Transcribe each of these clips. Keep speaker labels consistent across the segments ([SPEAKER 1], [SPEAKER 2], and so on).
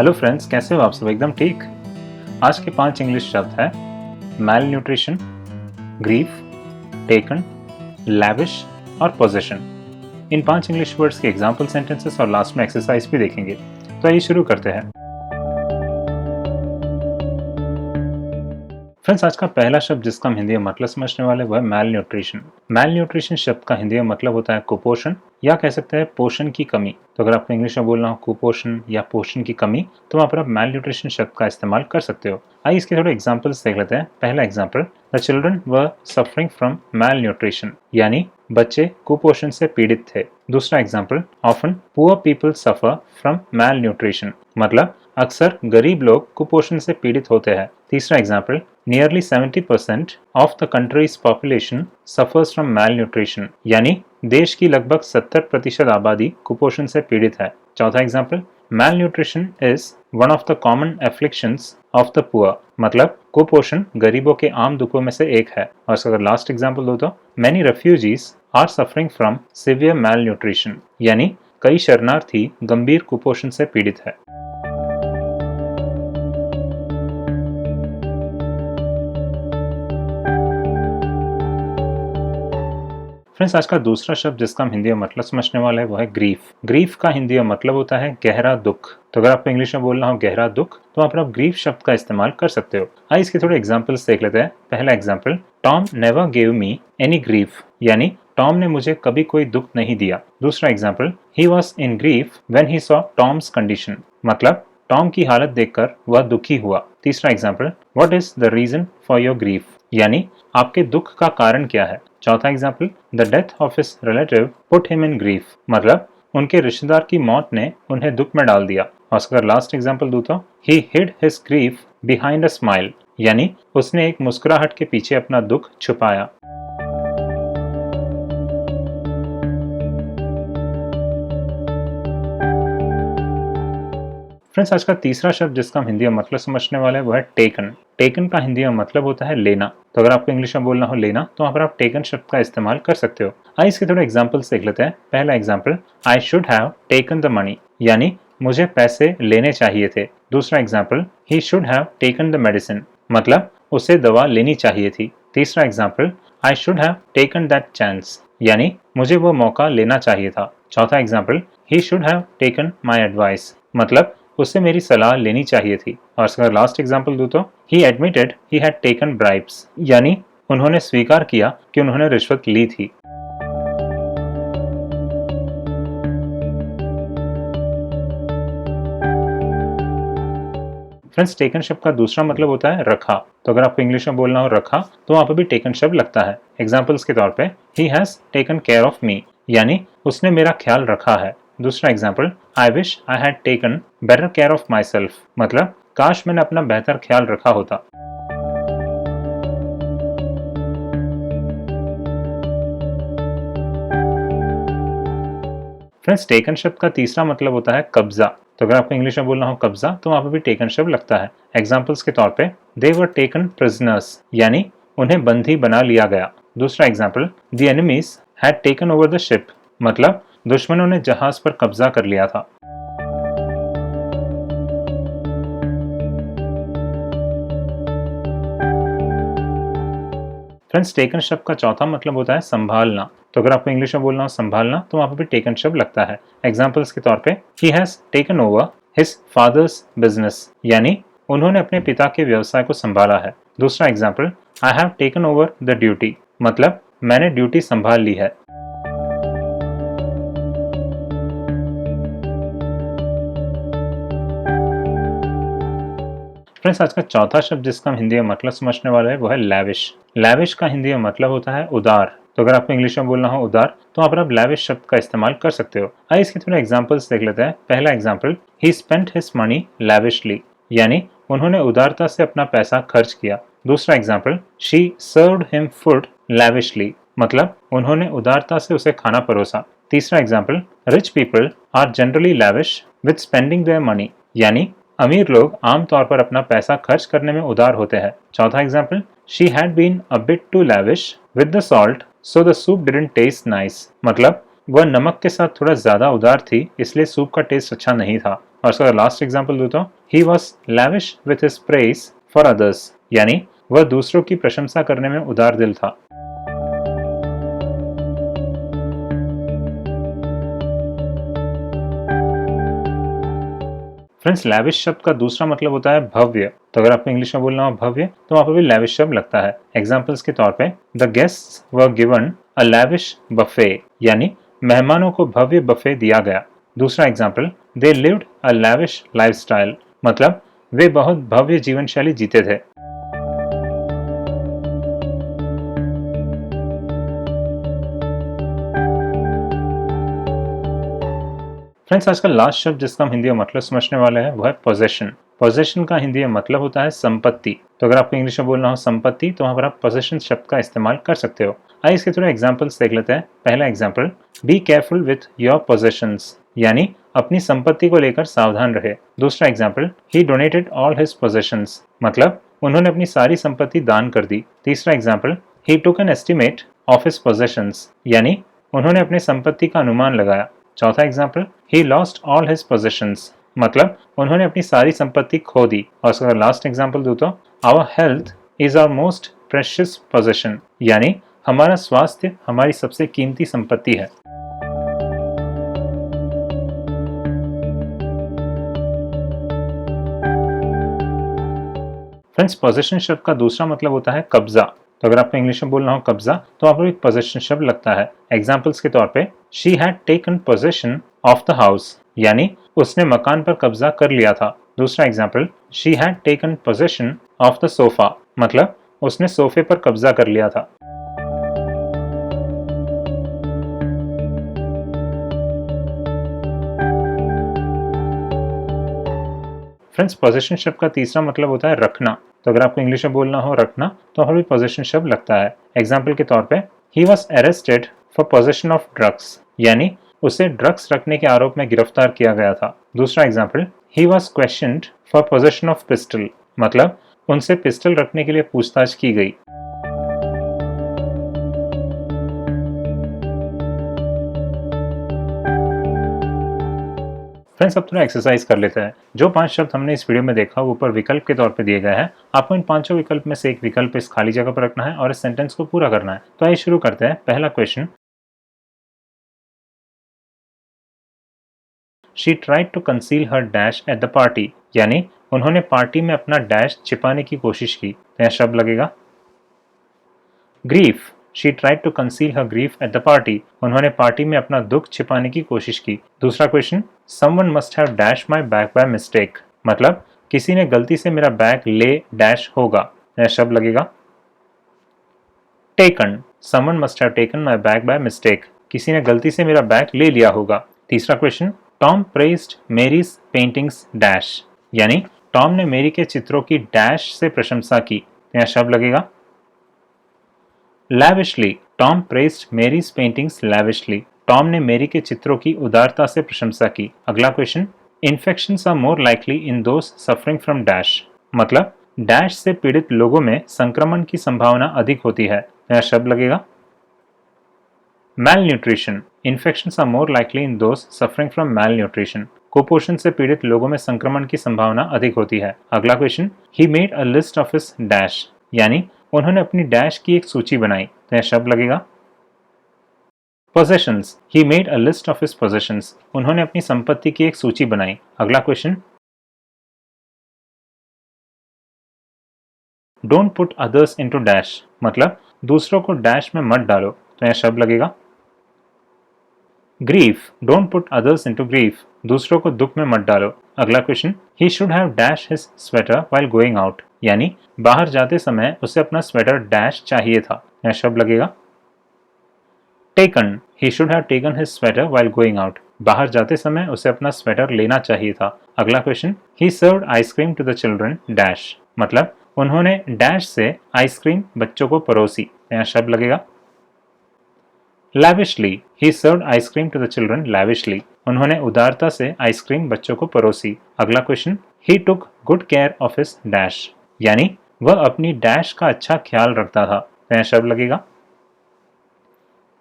[SPEAKER 1] Hello friends, कैसे हो आप सब? एकदम ठीक। आज के 5 इंग्लिश शब्द हैं मैल न्यूट्रिशन, ग्रीफ, टेकन, लैविश और पोजेशन। इन 5 इंग्लिश वर्ड्स के एग्जाम्पल सेंटेंसेस और लास्ट में एक्सरसाइज भी देखेंगे। तो आइए शुरू करते हैं। फ्रेंड्स, आज का पहला शब्द जिसका हम हिंदी में मतलब समझने वाले वो है मैल न्यूट्रिशन। मैल न्यूट्रिशन शब्द का हिंदी में मतलब होता है कुपोषण या कह सकते हैं पोषण की कमी। तो अगर आपको इंग्लिश में बोलना हो कुपोषण या पोषण की कमी तो वहाँ पर आप मैल न्यूट्रिशन शब्द का इस्तेमाल कर सकते हो। आइए इसके थोड़े एग्जाम्पल्स देख लेते हैं। पहला example, the children were suffering from malnutrition, यानी बच्चे कुपोषण से पीड़ित थे। दूसरा example, often poor people suffer from malnutrition, मतलब अक्सर गरीब लोग कुपोषण से पीड़ित होते हैं। तीसरा example, nearly 70% of the country's population suffers from malnutrition, यानी देश की लगभग 70% आबादी कुपोषण से पीड़ित है। चौथा example, malnutrition is one of the common afflictions of the poor, मतलब कुपोषण गरीबों के आम दुखों में से एक है। और अगर लास्ट एग्जाम्पल दो तो many refugees are suffering from severe malnutrition, यानी कई शरणार्थी गंभीर कुपोषण से पीड़ित है। फ्रेंड्स, आज का दूसरा शब्द जिसका हम हिंदी में मतलब समझने वाले हैं वो है ग्रीफ। ग्रीफ का हिंदी में मतलब होता है गहरा दुख। तो अगर आपको इंग्लिश में बोलना हो गहरा दुख तो वहाँ पर आप ग्रीफ शब्द का इस्तेमाल कर सकते हो। आइए इसके थोड़े एग्जाम्पल्स देख लेते हैं। पहला example, Tom never gave me any grief, यानी टॉम ने मुझे कभी कोई दुख नहीं दिया। दूसरा example, he was in grief when he saw Tom's condition, मतलब टॉम की हालत देखकर वह दुखी हुआ। तीसरा example, what is the reason for your grief, यानी आपके दुख का कारण क्या है। चौथा example, the death of his relative put him in grief, मतलब उनके रिश्तेदार की मौत ने उन्हें दुख में डाल दिया। और अगर लास्ट एग्जाम्पल दूं तो ही hide his grief behind a smile, यानी उसने एक मुस्कुराहट के पीछे अपना दुख छुपाया। फ्रेंड्स, आज का तीसरा शब्द जिसका हम हिंदी में मतलब समझने वाले हैं वो है टेकन। टेकन का हिंदी में मतलब होता है लेना। तो अगर आपको इंग्लिश में बोलना हो लेना तो वहाँ पर आप टेकन शब्द का इस्तेमाल कर सकते हो। आइए इसके थोड़े एग्जाम्पल्स देख लेते हैं। पहला example, I should have taken the money, यानी मुझे पैसे लेने चाहिए थे। दूसरा example, he should have taken the medicine, मतलब उसे दवा लेनी चाहिए थी। तीसरा example, I should have taken that chance, यानी मुझे वो मौका लेना चाहिए था। चौथा example, he should have taken my advice, मतलब उससे मेरी सलाह लेनी चाहिए थी। और अगर लास्ट एग्जाम्पल दूं तो ही admitted he had taken bribes, यानी उन्होंने स्वीकार किया कि उन्होंने रिश्वत ली थी। फ्रेंड्स, टेकन शब्द का दूसरा मतलब होता है रखा। तो अगर आपको इंग्लिश में बोलना हो रखा तो वहां पर भी टेकन शब्द लगता है। एग्जाम्पल्स के तौर पे, he has taken care of me, यानी उसने मेरा ख्याल रखा है। दूसरा example, I wish I had taken better care of my self, मतलब काश मैंने अपना बेहतर ख्याल रखा होता। फ्रेंड्स, टेकन शब्द का तीसरा मतलब होता है कब्जा। तो अगर आपको इंग्लिश में बोलना हो कब्जा तो वहां पर भी टेकन शब्द लगता है। एग्जाम्पल्स के तौर पे, दे वर टेकन प्रिजनर्स, यानी उन्हें बंदी बना लिया गया। दूसरा example, the enemies had taken over the ship, मतलब दुश्मनों ने जहाज पर कब्जा कर लिया था। फ्रेंड्स, टेकन शब्द का चौथा मतलब होता है संभालना। तो अगर आपको इंग्लिश में बोलना हो संभालना तो वहां पर भी टेकन शब्द लगता है। एग्जाम्पल्स के तौर पे, he has taken over his father's business, यानी उन्होंने अपने पिता के व्यवसाय को संभाला है। दूसरा example, I have taken over the duty, मतलब मैंने ड्यूटी संभाल ली है। फ्रेंड्स, आज का चौथा शब्द जिसका हम हिंदी में मतलब समझने वाले हैं वो है लैविश। लैविश का हिंदी में मतलब होता है उदार। तो अगर आपको इंग्लिश में बोलना हो उदार तो वहाँ पर आप लैविश शब्द का इस्तेमाल कर सकते हो। आइए इसके थोड़े एग्जाम्पल्स देख लेते हैं। पहला example, he spent his money lavishly, यानी उन्होंने उदारता से अपना पैसा खर्च किया। दूसरा example, she served him food lavishly, मतलब उन्होंने उदारता से उसे खाना परोसा। तीसरा example, rich people are generally lavish with spending their money, यानी अमीर लोग आमतौर पर अपना पैसा खर्च करने में उदार होते हैं। चौथा example, she had been a bit too lavish with the salt so the soup didn't taste nice, मतलब वह नमक के साथ थोड़ा ज्यादा उदार थी इसलिए सूप का टेस्ट अच्छा नहीं था। और इसका लास्ट एग्जाम्पल दूँ तो he was lavish with his praise for others, यानी वह दूसरों की प्रशंसा करने में उदार दिल था। फ्रेंड्स, लैविश शब्द का दूसरा मतलब होता है भव्य। तो अगर आपको इंग्लिश में बोलना हो भव्य, तो वहां पर भी लैविश शब्द लगता है। एग्जाम्पल्स के तौर पे the guests were given a lavish buffet, यानी मेहमानों को भव्य बफे दिया गया। दूसरा example, they lived a lavish lifestyle, मतलब वे बहुत भव्य जीवन शैली जीते थे। फ्रेंड्स, आज का लास्ट शब्द जिसका हम हिंदी में मतलब समझने वाले हैं वो है पोजेशन। पोजेशन का हिंदी में मतलब होता है संपत्ति। तो अगर आपको इंग्लिश में बोलना हो संपत्ति, तो वहां पर आप पोजेशन शब्द का इस्तेमाल कर सकते हो। आइए इसके थोड़े एग्जांपल्स देख लेते हैं। पहला example, be careful with your possessions, यानी अपनी संपत्ति को लेकर सावधान रहे। दूसरा एग्जाम्पल, ही डोनेटेड ऑल हिज पोजेशंस, मतलब उन्होंने अपनी सारी संपत्ति दान कर दी। तीसरा example, he took an estimate of his possessions, यानी उन्होंने अपनी संपत्ति का अनुमान लगाया। चौथा example, he lost all his possessions, मतलब उन्होंने अपनी सारी संपत्ति खो दी। और इसका लास्ट एग्जाम्पल दूं तो our health is our most precious possession, यानी हमारा स्वास्थ्य हमारी सबसे कीमती संपत्ति है। फ्रेंड्स, पोजेशन शब्द का दूसरा मतलब होता है कब्जा। तो अगर आपको इंग्लिश में बोलना हो कब्जा, तो वहां पर एक पोजेशन शब्द लगता है। एग्जाम्पल्स के तौर पे she had taken possession of the house, यानी उसने मकान पर कब्जा कर लिया था। दूसरा example, she had taken possession of the sofa, मतलब उसने सोफे पर कब्जा कर लिया था। फ्रेंड्स, पोजेशन शब्द का तीसरा मतलब होता है रखना। तो अगर आपको इंग्लिश में बोलना हो रखना, तो वहां भी पोजेशन शब्द लगता है। एग्जाम्पल के तौर पे he was arrested for possession of drugs, यानी उसे ड्रग्स रखने के आरोप में गिरफ्तार किया गया था। दूसरा example, he was questioned for possession of pistol, मतलब उनसे पिस्टल रखने के लिए पूछताछ की गई। फ्रेंड्स, अब थोड़ा एक्सरसाइज कर लेते हैं। जो 5 शब्द हमने इस वीडियो में देखा वो ऊपर विकल्प के तौर पे दिए गए हैं। आपको इन पांचों विकल्प में से एक विकल्प इस खाली जगह पर रखना है और इस सेंटेंस को पूरा करना है। तो आइए शुरू करते हैं। पहला question, she tried to conceal her dash at the party, यानी उन्होंने पार्टी में अपना डैश छिपाने की कोशिश की। तो यह शब्द लगेगा grief, she tried to conceal her grief at the party, उन्होंने पार्टी में अपना दुख छिपाने की कोशिश की। दूसरा question, someone must have dash my bag by mistake, मतलब किसी ने गलती से मेरा बैग ले डैश होगा। यह शब्द लगेगा taken, someone must have taken my bag by mistake, किसी ने गलती से मेरा बैग ले लिया होगा। तीसरा question, Tom praised Mary's paintings dash, यानी टॉम ने मेरी के चित्रों की डैश से प्रशंसा की। यह शब्द लगेगा lavishly, Tom praised Mary's paintings lavishly, Tom ने मेरी के चित्रों की उदारता से प्रशंसा की। अगला question, infections are more likely in those suffering from dash, मतलब डैश से पीड़ित लोगों में संक्रमण की संभावना अधिक होती है। यह शब्द लगेगा malnutrition, infections are more likely in those suffering from malnutrition, कुपोषण से पीड़ित लोगों में संक्रमण की संभावना अधिक होती है। अगला question, he made a list of his dash, यानी उन्होंने अपनी डैश की एक सूची बनाई। तो यह शब्द लगेगा possessions, he made a list of his possessions, उन्होंने अपनी संपत्ति की एक सूची बनाई। अगला question, don't put others into dash, मतलब दूसरों को डैश में मत डालो। तो यह शब्द लगेगा grief, don't put others into grief, दूसरों को दुख में मत डालो। अगला question, he should have dash his sweater while going out, यानी बाहर जाते समय उसे अपना स्वेटर डैश चाहिए था। यह शब्द लगेगा taken, he should have taken his sweater while going out, बाहर जाते समय उसे अपना स्वेटर लेना चाहिए था। अगला question, he served ice cream to the children dash, मतलब उन्होंने डैश से आइसक्रीम बच्चों को परोसी। यह शब्द लगेगा lavishly, he served ice cream to the children lavishly, उन्होंने उदारता से आइसक्रीम बच्चों को परोसी। अगला question, he took good care of his dash, यानी वह अपनी डैश का अच्छा ख्याल रखता था। तो यह शब्द लगेगा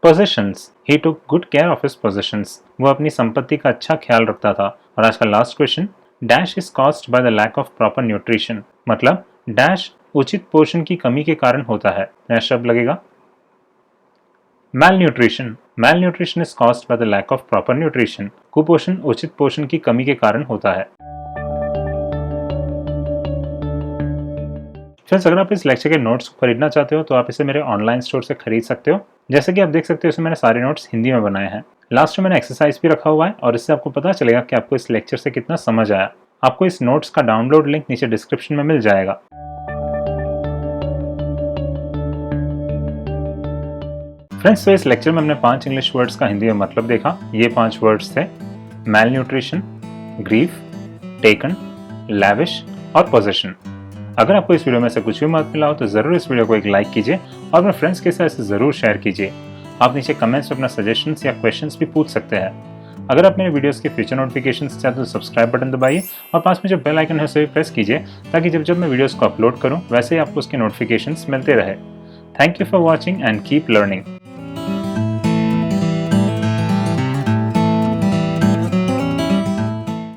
[SPEAKER 1] possessions, he took good care of his possessions, वो अपनी संपत्ति का अच्छा ख्याल रखता था। और आज का last question, dash is caused by the lack of proper nutrition, मतलब डैश उचित पोषण की कमी के कारण होता है। नया शब्द लगेगा malnutrition. Malnutrition is caused by the lack of proper nutrition. कुपोषण उचित पोषण की कमी के कारण होता है। फ्रेंड्स, अगर आप इस लेक्चर के नोट्स को खरीदना चाहते हो तो आप इसे मेरे ऑनलाइन स्टोर से खरीद सकते हो। जैसे कि आप देख सकते हो इसमें मैंने सारे नोट्स हिंदी में बनाए हैं। लास्ट में मैंने एक्सरसाइज भी रखा हुआ है और इससे आपको पता चलेगा कि आपको इस लेक्चर से कितना समझ आया। आपको इस नोट्स का डाउनलोड लिंक नीचे डिस्क्रिप्शन में मिल जाएगा। फ्रेंड्स, तो इस लेक्चर में हमने 5 इंग्लिश वर्ड्स का हिंदी में मतलब देखा। ये 5 वर्ड्स थे मैल न्यूट्रिशन, ग्रीफ, टेकन, लैविश और पोजेशन। अगर आपको इस वीडियो में से कुछ भी मदद मिला हो तो ज़रूर इस वीडियो को एक लाइक कीजिए और अपने फ्रेंड्स के साथ इसे ज़रूर शेयर कीजिए। आप नीचे कमेंट्स में अपना सजेशंस या क्वेश्चंस भी पूछ सकते हैं। अगर आप मेरे वीडियोस के फ्यूचर नोटिफिकेशंस चाहते तो सब्सक्राइब बटन दबाइए और पास में जो बेल आइकन है उसे भी प्रेस कीजिए ताकि जब मैं वीडियोस को अपलोड करूं वैसे ही आपको उसके नोटिफिकेशंस मिलते रहे। Thank you for watching and keep learning.